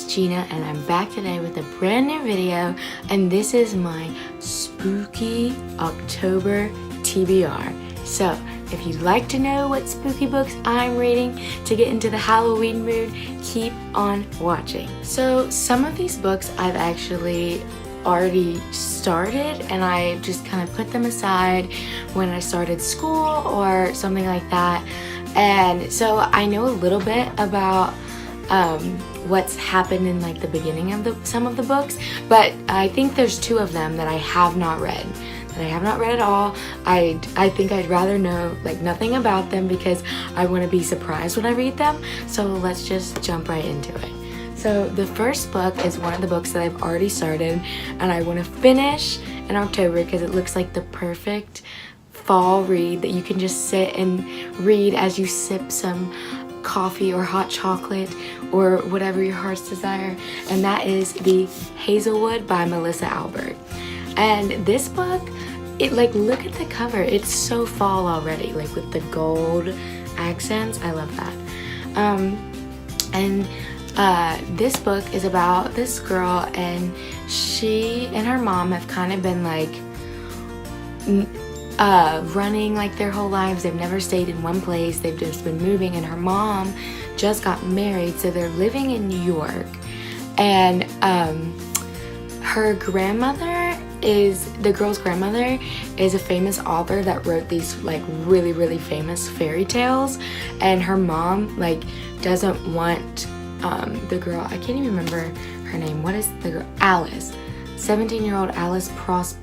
Gina, and I'm back today with a brand new video, and this is my spooky October TBR. So if you'd like to know what spooky books I'm reading to get into the Halloween mood, keep on watching. So some of these books I've actually already started, and I just kind of put them aside when I started school or something like that. And so I know a little bit about what's happened in like the beginning of some of the books, but I think there's two of them that I have not read. At all. I think I'd rather know like nothing about them because I want to be surprised when I read them. So let's just jump right into it. So the first book is one of the books that I've already started and I want to finish in October because it looks like the perfect fall read that you can just sit and read as you sip some coffee or hot chocolate or whatever your heart's desire, and that is The Hazelwood by Melissa Albert. And this book, look at the cover, it's so fall already, like with the gold accents. I love that. This book is about this girl, and she and her mom have kind of been like running like their whole lives. They've never stayed in one place. They've just been moving, and her mom just got married, so they're living in New York. And her grandmother the girl's grandmother is a famous author that wrote these like really famous fairy tales, and her mom like doesn't want the girl, I can't even remember her name. What is the girl? Alice, 17-year-old Alice Proserpine.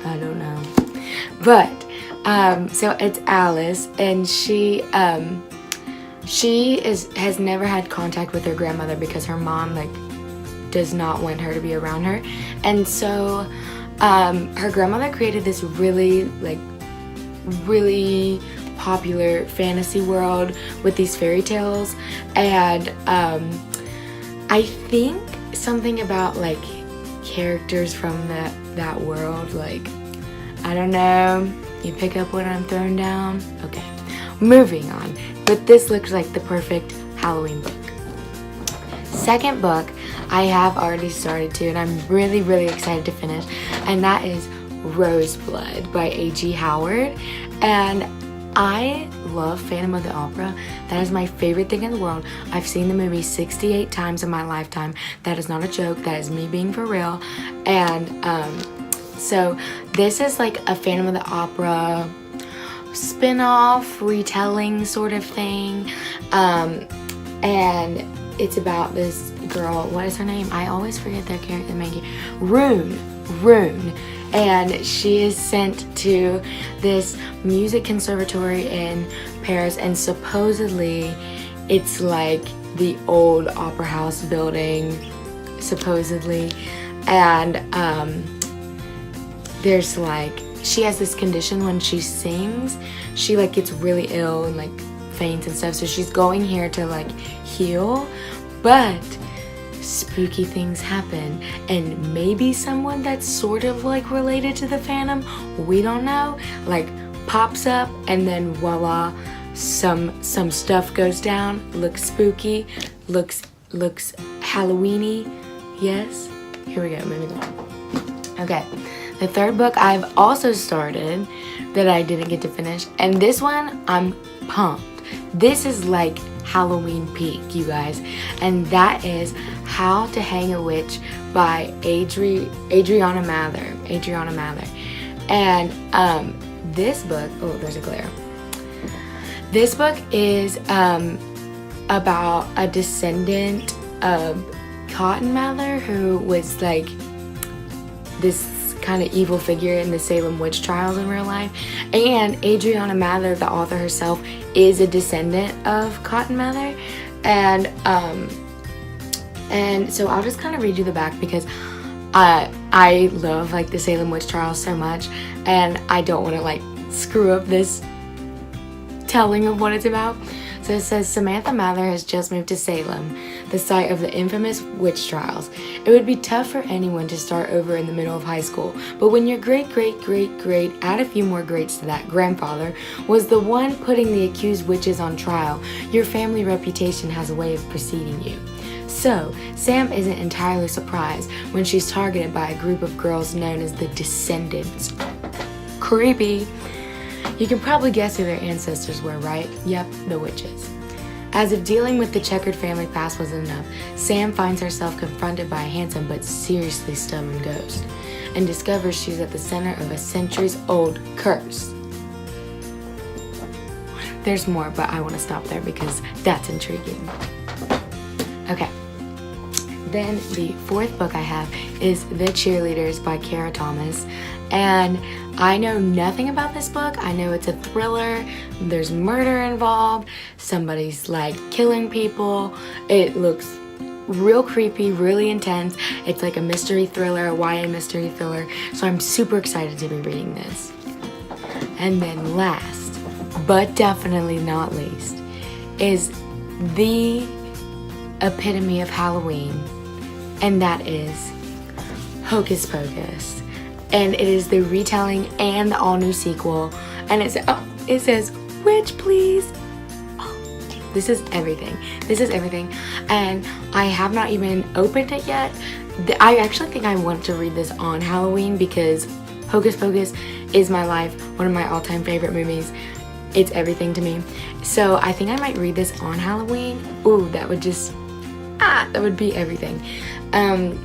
I don't know, but so it's Alice, and she has never had contact with her grandmother because her mom like does not want her to be around her. And so her grandmother created this really popular fantasy world with these fairy tales, and I think something about like characters from that world, like, I don't know, you pick up what I'm throwing down? Okay, moving on. But this looks like the perfect Halloween book. Second book I have already started to, and I'm really excited to finish, and that is Roseblood by A.G. Howard. And I love Phantom of the Opera. That is my favorite thing in the world. I've seen the movie 68 times in my lifetime. That is not a joke. That is me being for real. And so this is like a Phantom of the Opera spin-off retelling sort of thing, and it's about this girl. What is her name? I always forget their character, the main character. Rune, and she is sent to this music conservatory in Paris, and supposedly it's like the old opera house building, supposedly, and there's like, she has this condition when she sings, she like gets really ill and like faints and stuff, so she's going here to like heal, but spooky things happen, and maybe someone that's sort of like related to the Phantom, we don't know, like pops up, and then voila, some stuff goes down, looks spooky, looks Halloweeny. Yes, here we go, moving on. Okay, the third book I've also started that I didn't get to finish, and this one I'm pumped. This is like Halloween peak, you guys, and that is How to Hang a Witch by Adriana Mather. And this book, oh, there's a glare. This book is about a descendant of Cotton Mather, who was like this kind of evil figure in the Salem witch trials in real life, and Adriana Mather, the author herself, is a descendant of Cotton Mather, and so I'll just kind of read you the back because I love like the Salem witch trials so much, and I don't want to like screw up this retelling of what it's about. So it says, Samantha Mather has just moved to Salem, the site of the infamous witch trials. It would be tough for anyone to start over in the middle of high school, but when your great, add a few more greats to that, grandfather, was the one putting the accused witches on trial, your family reputation has a way of preceding you. So, Sam isn't entirely surprised when she's targeted by a group of girls known as the Descendants. Creepy. You can probably guess who their ancestors were, right? Yep, the witches. As if dealing with the checkered family past wasn't enough, Sam finds herself confronted by a handsome but seriously stubborn ghost, and discovers she's at the center of a centuries-old curse. There's more, but I want to stop there because that's intriguing. Okay. Then the fourth book I have is The Cheerleaders by Kara Thomas, and I know nothing about this book. I know it's a thriller, there's murder involved, somebody's like killing people, it looks real creepy, really intense. It's like a mystery thriller, a YA mystery thriller, so I'm super excited to be reading this. And then last, but definitely not least, is the epitome of Halloween, and that is Hocus Pocus. And it is the retelling and the all-new sequel, and it says witch please. Oh, this is everything. This is everything, and I have not even opened it yet. I actually think I want to read this on Halloween because Hocus Pocus is my life, one of my all-time favorite movies. It's everything to me. So I think I might read this on Halloween. Ooh, that would just, that would be everything.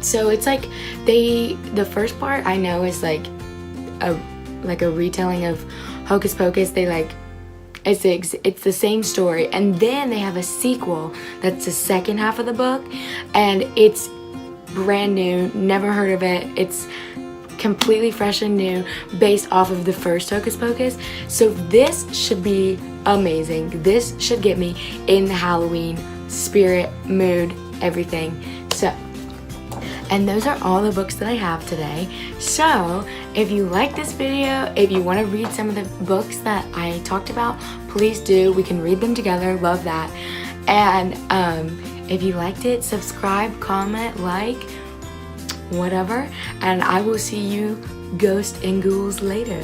So it's like the first part I know is like a retelling of Hocus Pocus. It's the same story, and then they have a sequel that's the second half of the book, and it's brand new, never heard of it. It's completely fresh and new based off of the first Hocus Pocus. So this should be amazing. This should get me in the Halloween spirit, mood, everything. So, and those are all the books that I have today. So if you like this video, if you want to read some of the books that I talked about, please do. We can read them together. Love that. And if you liked it, subscribe, comment, like, whatever, and I will see you ghosts and ghouls later.